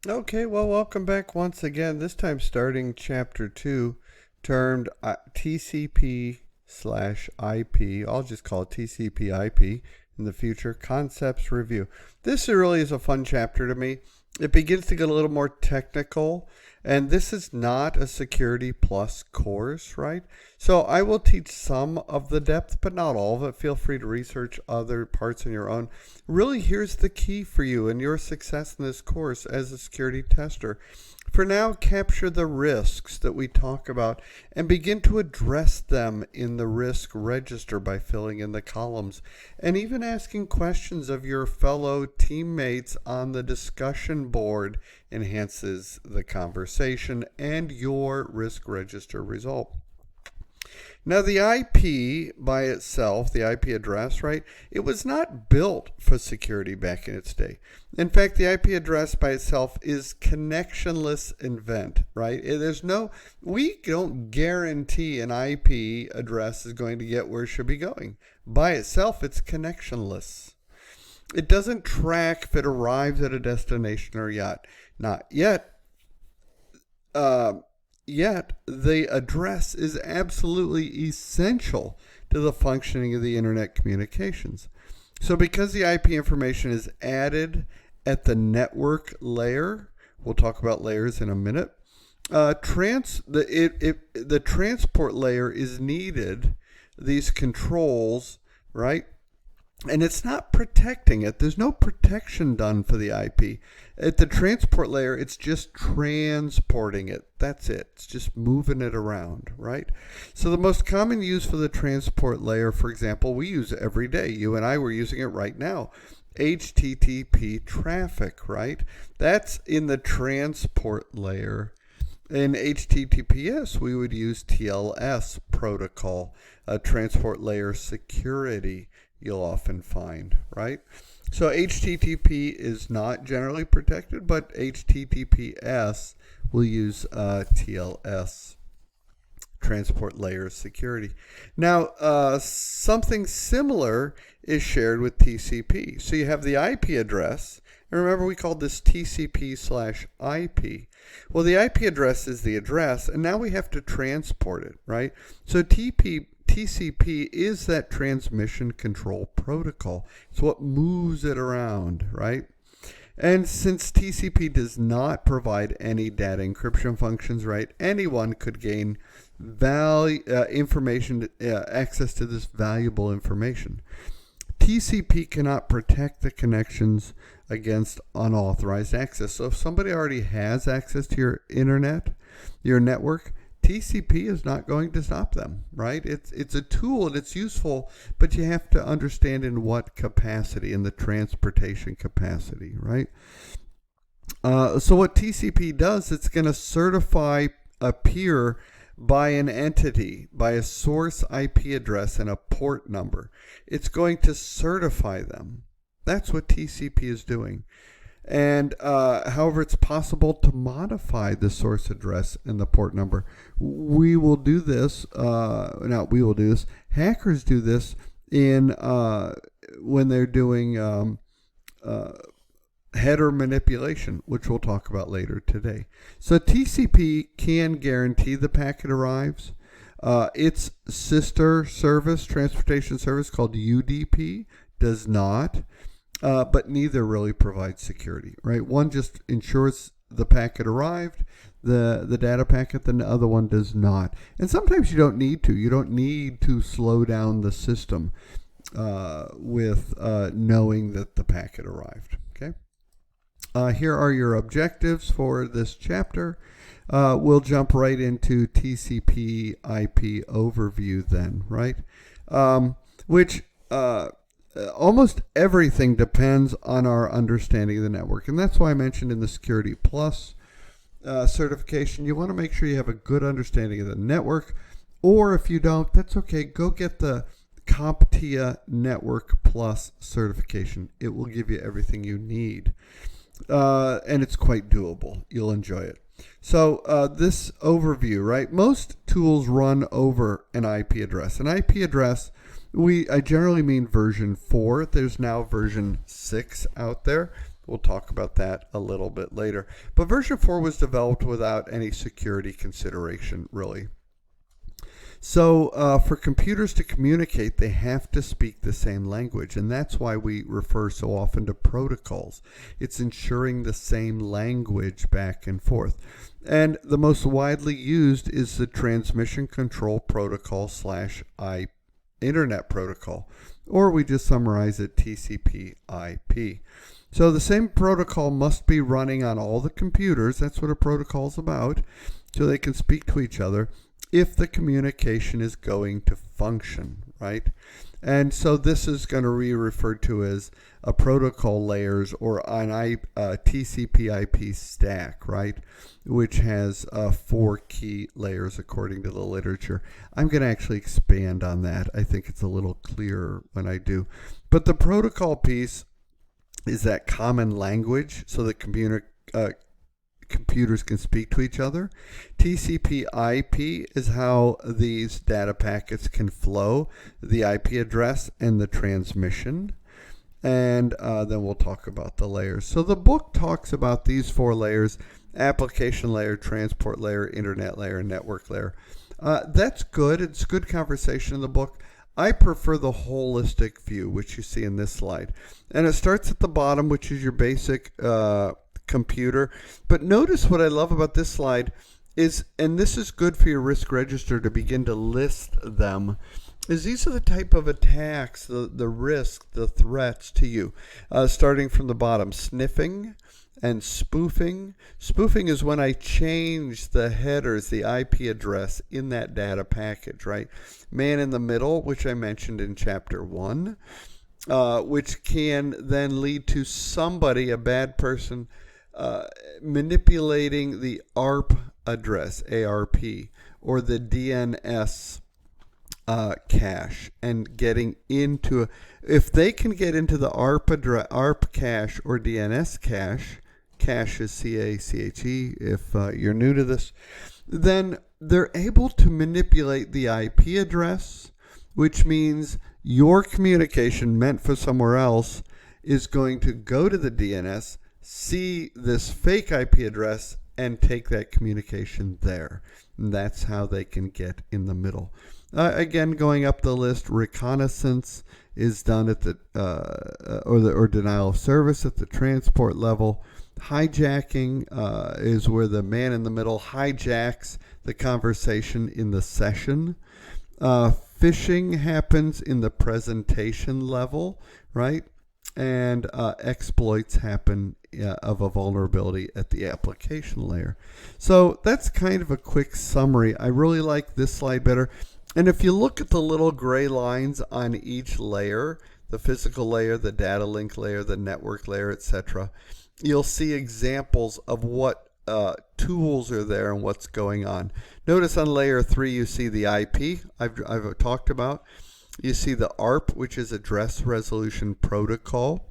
Okay, well, welcome back once again. This time starting chapter 2, termed TCP slash IP. I'll just call it TCP IP in the future. Concepts review. This really is a fun chapter to me. It begins to get a little more technical, and this is not a Security Plus course, right? So I will teach some of the depth, but not all of it. Feel free to research other parts on your own. Really, here's the key for you and your success in this course as a security tester. For now, capture the risks that we talk about and begin to address them in the risk register by filling in the columns and even asking questions of your fellow teammates on the discussion board enhances the conversation and your risk register result. Now, the IP by itself, the IP address, right, it was not built for security back in its day. In fact, the IP address by itself is connectionless event, right? We don't guarantee an IP address is going to get where it should be going. By itself, it's connectionless. It doesn't track if it arrives at a destination or not yet. Yet the address is absolutely essential to the functioning of the internet communications. So because the IP information is added at the network layer, we'll talk about layers in a minute, the transport layer is needed, these controls, right? And it's not protecting it. There's no protection done for the IP. At the transport layer, it's just transporting it. That's it. It's just moving it around, right? So the most common use for the transport layer, for example, we use it every day. You and I were using it right now. HTTP traffic, right? That's in the transport layer. In HTTPS, we would use TLS protocol, transport layer security, you'll often find, right? So HTTP is not generally protected, but HTTPS will use TLS, transport layer security. Now, something similar is shared with TCP. So you have the IP address. And remember, we called this TCP slash IP. Well, the IP address is the address, and now we have to transport it, right? So TCP is that transmission control protocol. It's what moves it around, right? And since TCP does not provide any data encryption functions, right, anyone could gain access to this valuable information. TCP cannot protect the connections against unauthorized access. So if somebody already has access to your internet, your network, TCP is not going to stop them, right? It's a tool and it's useful, but you have to understand in what capacity, in the transportation capacity, right? So what TCP does, it's going to certify a peer by an entity, by a source IP address and a port number. It's going to certify them. That's what TCP is doing. And however, it's possible to modify the source address and the port number. We will do this. Hackers do this in when they're doing header manipulation, which we'll talk about later today. So TCP can guarantee the packet arrives. Its sister service, transportation service called UDP, does not. But neither really provides security, right? One just ensures the packet arrived, the data packet, then the other one does not. And sometimes you don't need to. You don't need to slow down the system with knowing that the packet arrived, okay? Here are your objectives for this chapter. We'll jump right into TCP IP overview then, right? Which almost everything depends on our understanding of the network. And that's why I mentioned in the Security Plus certification, you want to make sure you have a good understanding of the network. Or if you don't, that's okay. Go get the CompTIA Network Plus certification. It will give you everything you need. And it's quite doable. You'll enjoy it. So this overview, right? Most tools run over an IP address. An IP address, I generally mean version 4. There's now version 6 out there. We'll talk about that a little bit later. But version 4 was developed without any security consideration, really. So for computers to communicate, they have to speak the same language, and that's why we refer so often to protocols. It's ensuring the same language back and forth. And the most widely used is the Transmission Control Protocol / Internet Protocol, or we just summarize it TCP/IP. So the same protocol must be running on all the computers, that's what a protocol is about, so they can speak to each other if the communication is going to function, right? And so this is going to be referred to as a protocol layers or an TCP/IP stack, right? Which has 4 key layers according to the literature. I'm going to actually expand on that. I think it's a little clearer when I do. But the protocol piece is that common language so that computers can speak to each other. TCP/IP is how these data packets can flow, the IP address and the transmission. And then we'll talk about the layers. So the book talks about these 4 layers: application layer, transport layer, internet layer, and network layer. That's good. It's good conversation in the book. I prefer the holistic view, which you see in this slide. And it starts at the bottom, which is your basic computer. But notice what I love about this slide is, and this is good for your risk register to begin to list them, is these are the type of attacks, the risk, the threats to you. Starting from the bottom, sniffing and spoofing. Spoofing is when I change the headers, the IP address in that data package, right? Man in the middle, which I mentioned in chapter 1, which can then lead to somebody, a bad person, manipulating the ARP address, ARP, or the DNS cache and getting into if they can get into the ARP cache or DNS cache is CACHE if you're new to this, then they're able to manipulate the IP address, which means your communication meant for somewhere else is going to go to the DNS, see this fake IP address, and take that communication there. And that's how they can get in the middle. Again, going up the list, reconnaissance is done at the or denial of service at the transport level. Hijacking is where the man in the middle hijacks the conversation in the session. Phishing happens in the presentation level, right? And exploits happen of a vulnerability at the application layer. So that's kind of a quick summary. I really like this slide better. And if you look at the little gray lines on each layer, the physical layer, the data link layer, the network layer, etc., you'll see examples of what tools are there and what's going on. Notice on layer 3 you see the IP I've talked about. You see the ARP, which is Address Resolution Protocol.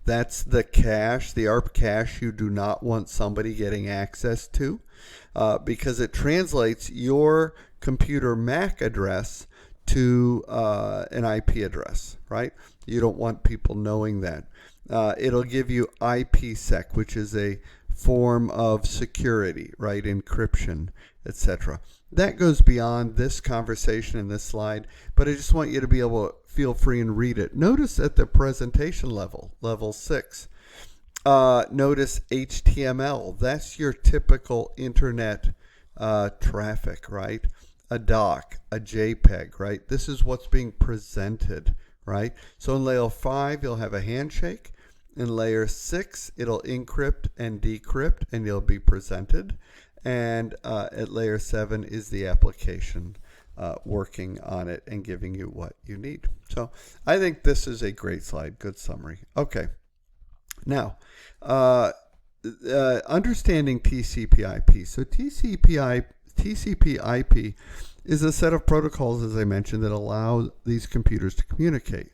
That's the cache, the ARP cache you do not want somebody getting access to because it translates your computer MAC address to an IP address, right? You don't want people knowing that. It'll give you IPsec, which is a form of security, right? Encryption, etc. That goes beyond this conversation in this slide, but I just want you to be able to feel free and read it. Notice at the presentation level, level 6, notice HTML. That's your typical internet traffic, right? A doc, a JPEG, right? This is what's being presented, right? So in layer 5, you'll have a handshake. In layer 6, it'll encrypt and decrypt, and you'll be presented. And at layer 7 is the application working on it and giving you what you need. So I think this is a great slide. Good summary. Okay. Now, understanding TCP/IP. So TCP/IP is a set of protocols, as I mentioned, that allow these computers to communicate.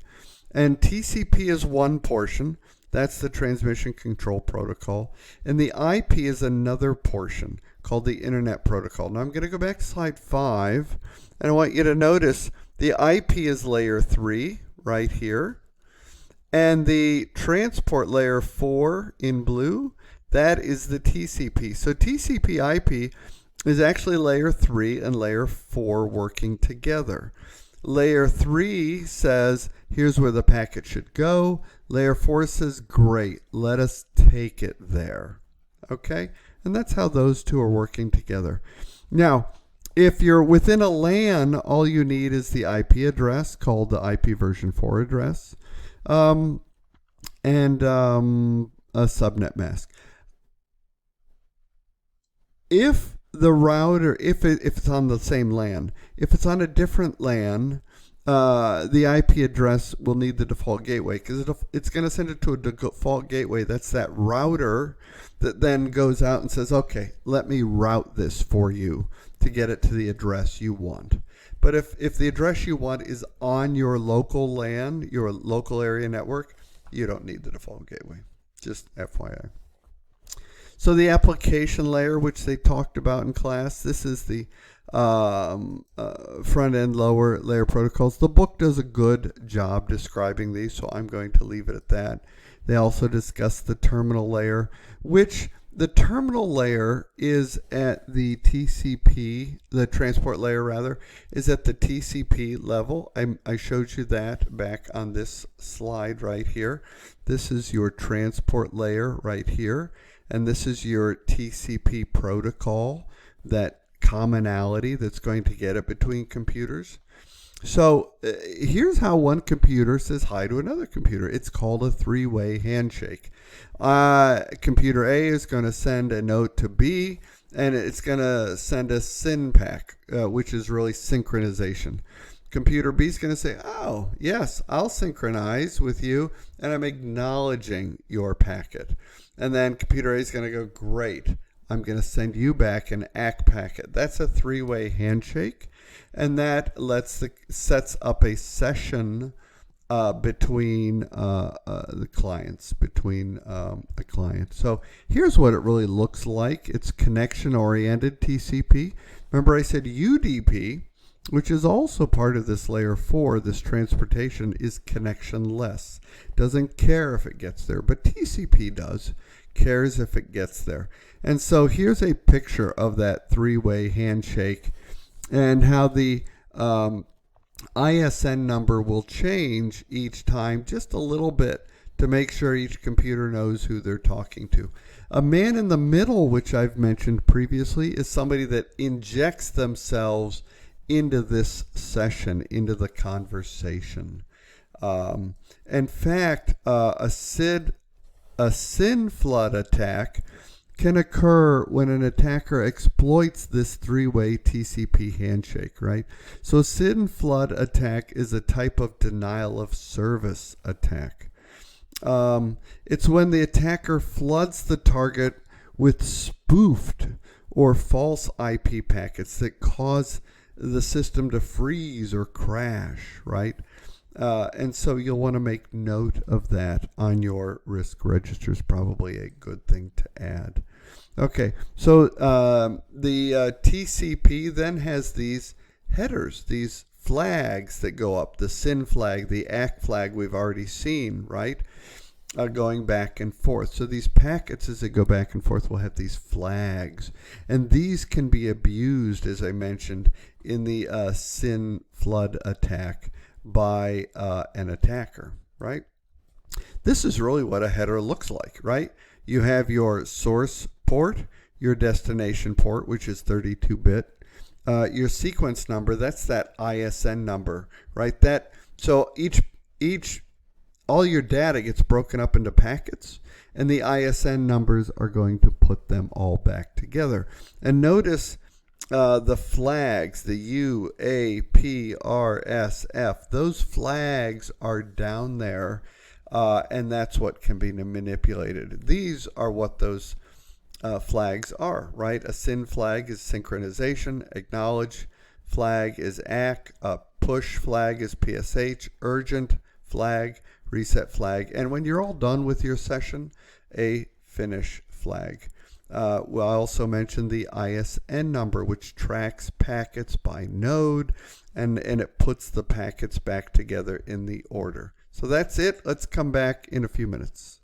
And TCP is one portion. That's the Transmission Control Protocol. And the IP is another portion called the Internet Protocol. Now I'm going to go back to slide 5, and I want you to notice the IP is layer 3 right here. And the transport layer 4 in blue, that is the TCP. So TCP/IP is actually layer 3 and layer 4 working together. Layer 3 says, here's where the packet should go. Layer 4 says, great, let us take it there. Okay? And that's how those two are working together. Now, if you're within a LAN, all you need is the IP address, called the IP version 4 address, and a subnet mask. If the router, if it's on the same LAN, if it's on a different LAN, the IP address will need the default gateway, because it's going to send it to a default gateway. That's that router that then goes out and says, okay, let me route this for you to get it to the address you want. But if the address you want is on your local LAN, your local area network, you don't need the default gateway. Just FYI. So the application layer, which they talked about in class, this is the front-end lower layer protocols. The book does a good job describing these, so I'm going to leave it at that. They also discuss the terminal layer, which the terminal layer is at the TCP, the transport layer rather, is at the TCP level. I showed you that back on this slide right here. This is your transport layer right here, and this is your TCP protocol, that commonality that's going to get it between computers. So here's how one computer says hi to another computer. It's called a three-way handshake. Computer A is going to send a note to B, and it's going to send a SYN-PACK, which is really synchronization. Computer B is going to say, oh, yes, I'll synchronize with you, and I'm acknowledging your packet. And then computer A is going to go, great, I'm going to send you back an ACK packet. That's a three-way handshake, and that sets up a session between the clients, between the client. So here's what it really looks like. It's connection-oriented TCP. Remember I said UDP, which is also part of this layer 4, this transportation, is connectionless. Doesn't care if it gets there, but TCP does, cares if it gets there. And so here's a picture of that three-way handshake and how the ISN number will change each time just a little bit to make sure each computer knows who they're talking to. A man in the middle, which I've mentioned previously, is somebody that injects themselves into this session, into the conversation. In fact, a SYN flood attack can occur when an attacker exploits this three-way TCP handshake, right? So SYN flood attack is a type of denial of service attack. It's when the attacker floods the target with spoofed or false IP packets that cause the system to freeze or crash, right? And so you'll want to make note of that on your risk register. Is probably a good thing to add. Okay, so the TCP then has these headers, these flags that go up, the SYN flag, the ACK flag we've already seen, right? Going back and forth. So these packets, as they go back and forth, will have these flags. And these can be abused, as I mentioned, in the SYN flood attack by an attacker, right? This is really what a header looks like, right? You have your source port, your destination port, which is 32-bit, your sequence number, that's that ISN number, right? So all your data gets broken up into packets, and the ISN numbers are going to put them all back together. And notice the flags, the U, A, P, R, S, F, those flags are down there, and that's what can be manipulated. These are what those flags are, right? A SYN flag is synchronization, acknowledge flag is ACK, a push flag is PSH, urgent flag, reset flag, and when you're all done with your session, a finish flag. We'll also mention the ISN number, which tracks packets by node, and it puts the packets back together in the order. So that's it. Let's come back in a few minutes.